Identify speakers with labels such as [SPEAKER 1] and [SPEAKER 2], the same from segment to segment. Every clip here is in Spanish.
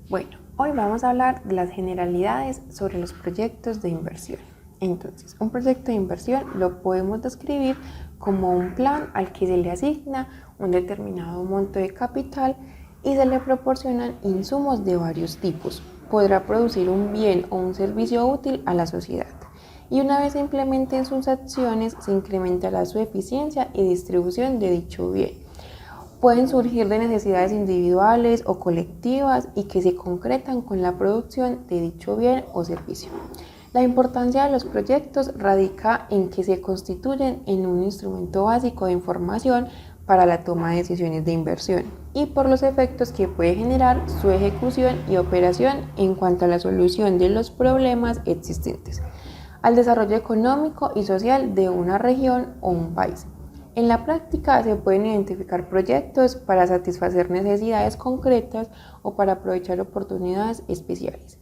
[SPEAKER 1] Bueno, hoy vamos a hablar de las generalidades sobre los proyectos de inversión. Entonces, un proyecto de inversión lo podemos describir como un plan al que se le asigna un determinado monto de capital y se le proporcionan insumos de varios tipos. Podrá producir un bien o un servicio útil a la sociedad. Y una vez se implementen sus acciones, se incrementará su eficiencia y distribución de dicho bien. Pueden surgir de necesidades individuales o colectivas y que se concretan con la producción de dicho bien o servicio. La importancia de los proyectos radica en que se constituyen en un instrumento básico de información para la toma de decisiones de inversión y por los efectos que puede generar su ejecución y operación en cuanto a la solución de los problemas existentes, al desarrollo económico y social de una región o un país. En la práctica se pueden identificar proyectos para satisfacer necesidades concretas o para aprovechar oportunidades especiales.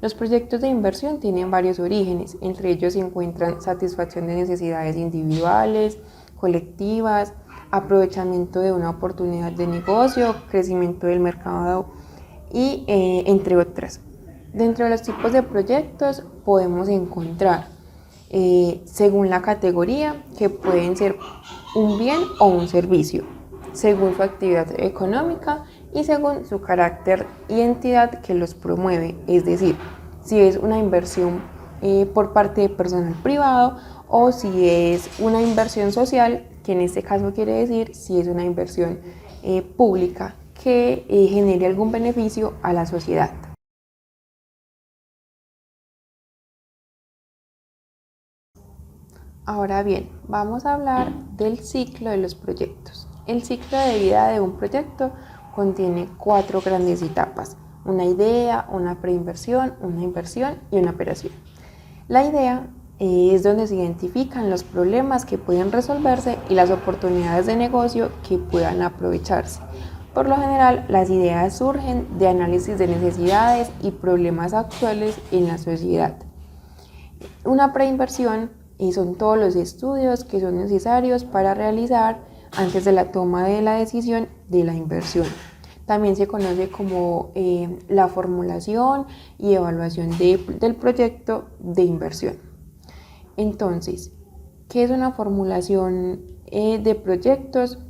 [SPEAKER 1] Los proyectos de inversión tienen varios orígenes, entre ellos se encuentran satisfacción de necesidades individuales, colectivas, aprovechamiento de una oportunidad de negocio, crecimiento del mercado y entre otras. Dentro de los tipos de proyectos podemos encontrar según la categoría, que pueden ser un bien o un servicio, según su actividad económica y según su carácter y entidad que los promueve, es decir, si es una inversión por parte de personal privado o si es una inversión social, que en este caso quiere decir si es una inversión pública que genere algún beneficio a la sociedad. Ahora bien, vamos a hablar del ciclo de los proyectos. El ciclo de vida de un proyecto contiene 4 grandes etapas: una idea, una preinversión, una inversión y una operación. La idea es donde se identifican los problemas que pueden resolverse y las oportunidades de negocio que puedan aprovecharse. Por lo general, las ideas surgen de análisis de necesidades y problemas actuales en la sociedad. Una preinversión son todos los estudios que son necesarios para realizar antes de la toma de la decisión de la inversión. También se conoce como la formulación y evaluación del proyecto de inversión. Entonces, ¿qué es una formulación de proyectos?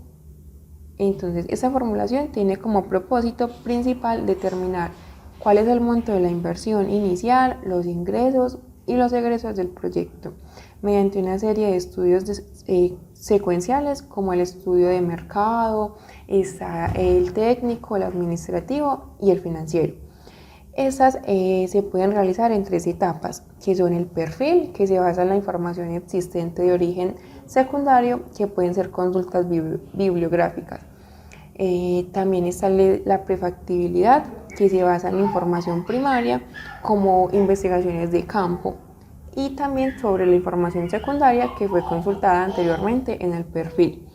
[SPEAKER 1] Entonces, esa formulación tiene como propósito principal determinar cuál es el monto de la inversión inicial, los ingresos y los egresos del proyecto, mediante una serie de estudios secuenciales como el estudio de mercado, está el técnico, el administrativo y el financiero. Estas se pueden realizar en 3 etapas, que son el perfil, que se basa en la información existente de origen secundario, que pueden ser consultas bibliográficas. También está la prefactibilidad, que se basa en la información primaria, como investigaciones de campo, y también sobre la información secundaria que fue consultada anteriormente en el perfil.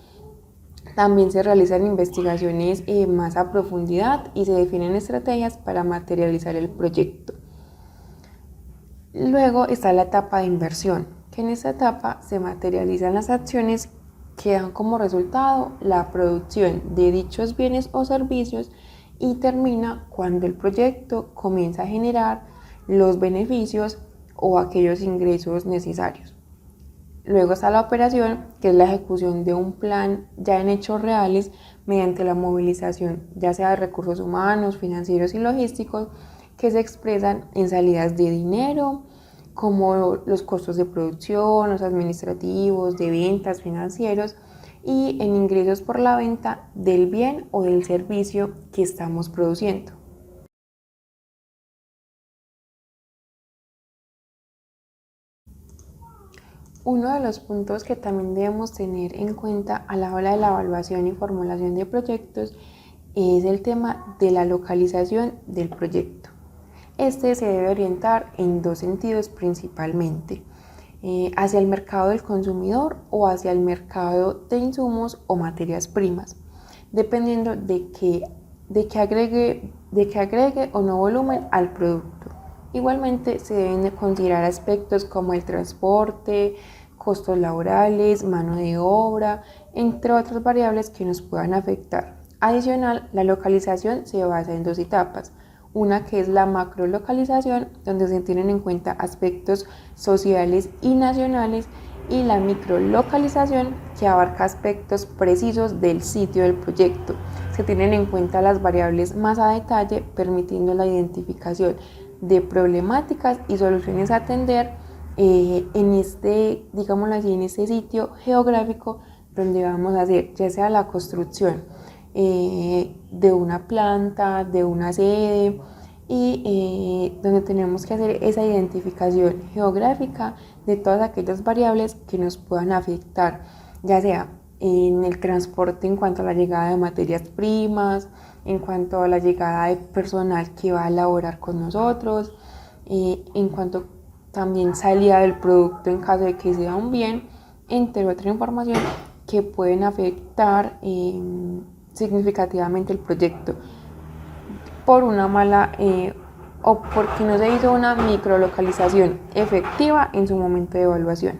[SPEAKER 1] También se realizan investigaciones más a profundidad y se definen estrategias para materializar el proyecto. Luego está la etapa de inversión, que en esta etapa se materializan las acciones que dan como resultado la producción de dichos bienes o servicios y termina cuando el proyecto comienza a generar los beneficios o aquellos ingresos necesarios. Luego está la operación, que es la ejecución de un plan ya en hechos reales mediante la movilización ya sea de recursos humanos, financieros y logísticos que se expresan en salidas de dinero, como los costos de producción, los administrativos, de ventas, financieros, y en ingresos por la venta del bien o del servicio que estamos produciendo. Uno de los puntos que también debemos tener en cuenta a la hora de la evaluación y formulación de proyectos es el tema de la localización del proyecto. Este se debe orientar en 2 sentidos principalmente, hacia el mercado del consumidor o hacia el mercado de insumos o materias primas, dependiendo de que agregue o no volumen al producto. Igualmente se deben considerar aspectos como el transporte, costos laborales, mano de obra, entre otras variables que nos puedan afectar. Adicional, la localización se basa en 2 etapas. una que es la macrolocalización, donde se tienen en cuenta aspectos sociales y nacionales, y la microlocalización, que abarca aspectos precisos del sitio del proyecto. Se tienen en cuenta las variables más a detalle, permitiendo la identificación de problemáticas y soluciones a atender en este, digámoslo así, en este sitio geográfico donde vamos a hacer ya sea la construcción de una planta, de una sede, y donde tenemos que hacer esa identificación geográfica de todas aquellas variables que nos puedan afectar, ya sea en el transporte en cuanto a la llegada de materias primas, en cuanto a la llegada de personal que va a laborar con nosotros, en cuanto también salida del producto en caso de que sea un bien, entre otra información que pueden afectar significativamente el proyecto por una mala o porque no se hizo una microlocalización efectiva en su momento de evaluación.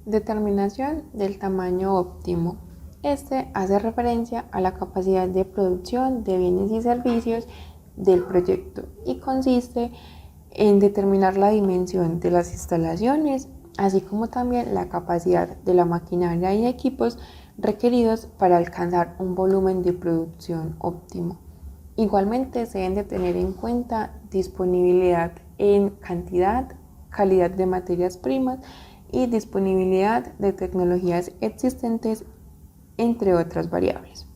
[SPEAKER 1] Determinación del tamaño óptimo. Este hace referencia a la capacidad de producción de bienes y servicios del proyecto y consiste en determinar la dimensión de las instalaciones, así como también la capacidad de la maquinaria y equipos requeridos para alcanzar un volumen de producción óptimo. Igualmente se deben de tener en cuenta disponibilidad en cantidad, calidad de materias primas y disponibilidad de tecnologías existentes, entre otras variables.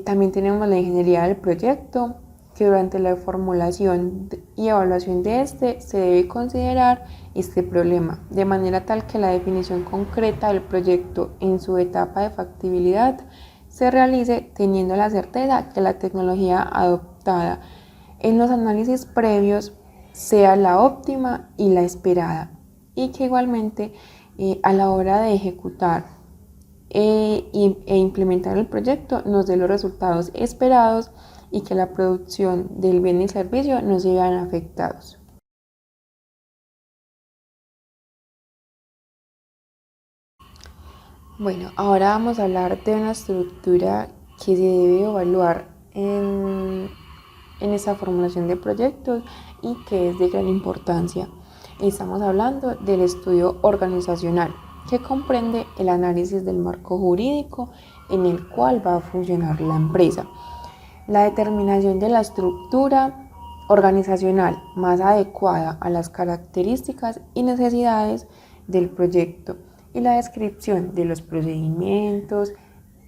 [SPEAKER 1] También tenemos la ingeniería del proyecto, que durante la formulación y evaluación de este se debe considerar este problema, de manera tal que la definición concreta del proyecto en su etapa de factibilidad se realice teniendo la certeza que la tecnología adoptada en los análisis previos sea la óptima y la esperada, y que igualmente a la hora de ejecutar e implementar el proyecto nos dé los resultados esperados y que la producción del bien y servicio no se vean afectados. Bueno, ahora vamos a hablar de una estructura que se debe evaluar en esta formulación de proyectos y que es de gran importancia. Estamos hablando del estudio organizacional, que comprende el análisis del marco jurídico en el cual va a funcionar la empresa, la determinación de la estructura organizacional más adecuada a las características y necesidades del proyecto y la descripción de los procedimientos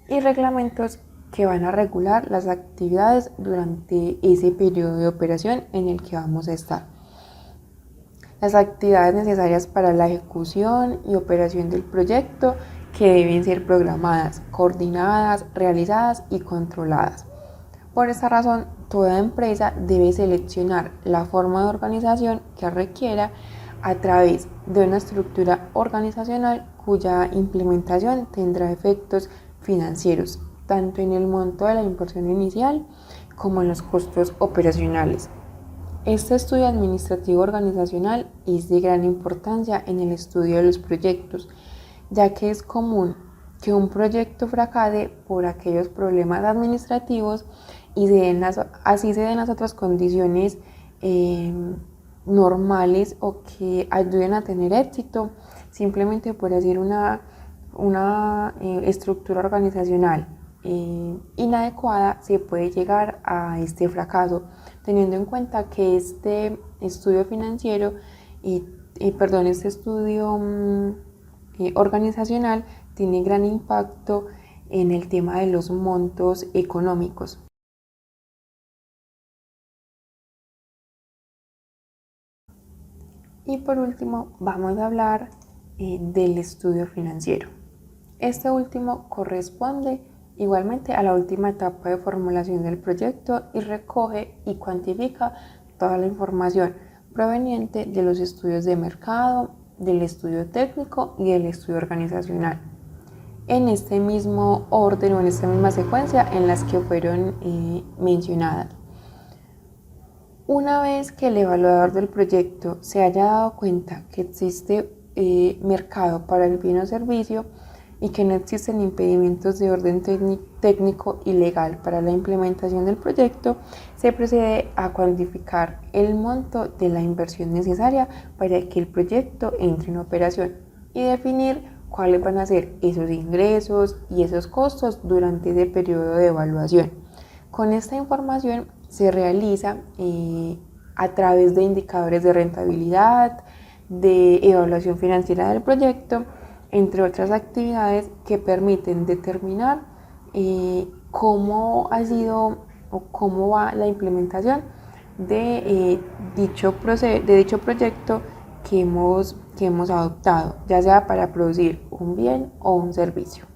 [SPEAKER 1] y reglamentos que van a regular las actividades durante ese periodo de operación en el que vamos a estar. Las actividades necesarias para la ejecución y operación del proyecto, que deben ser programadas, coordinadas, realizadas y controladas. Por esta razón, toda empresa debe seleccionar la forma de organización que requiera a través de una estructura organizacional cuya implementación tendrá efectos financieros, tanto en el monto de la inversión inicial como en los costos operacionales. Este estudio administrativo organizacional es de gran importancia en el estudio de los proyectos, ya que es común que un proyecto fracase por aquellos problemas administrativos y así se den las otras condiciones normales o que ayuden a tener éxito, simplemente por hacer una estructura organizacional inadecuada se puede llegar a este fracaso, teniendo en cuenta que este estudio financiero este estudio organizacional tiene gran impacto en el tema de los montos económicos. Y por último, vamos a hablar del estudio financiero. Este último corresponde igualmente a la última etapa de formulación del proyecto y recoge y cuantifica toda la información proveniente de los estudios de mercado, del estudio técnico y del estudio organizacional, en este mismo orden o en esta misma secuencia en las que fueron mencionadas. Una vez que el evaluador del proyecto se haya dado cuenta que existe mercado para el bien o servicio, y que no existen impedimentos de orden técnico y legal para la implementación del proyecto, se procede a cuantificar el monto de la inversión necesaria para que el proyecto entre en operación y definir cuáles van a ser esos ingresos y esos costos durante ese periodo de evaluación. Con esta información se realiza a través de indicadores de rentabilidad, de evaluación financiera del proyecto, entre otras actividades que permiten determinar cómo ha sido o cómo va la implementación de dicho proyecto que hemos adoptado, ya sea para producir un bien o un servicio.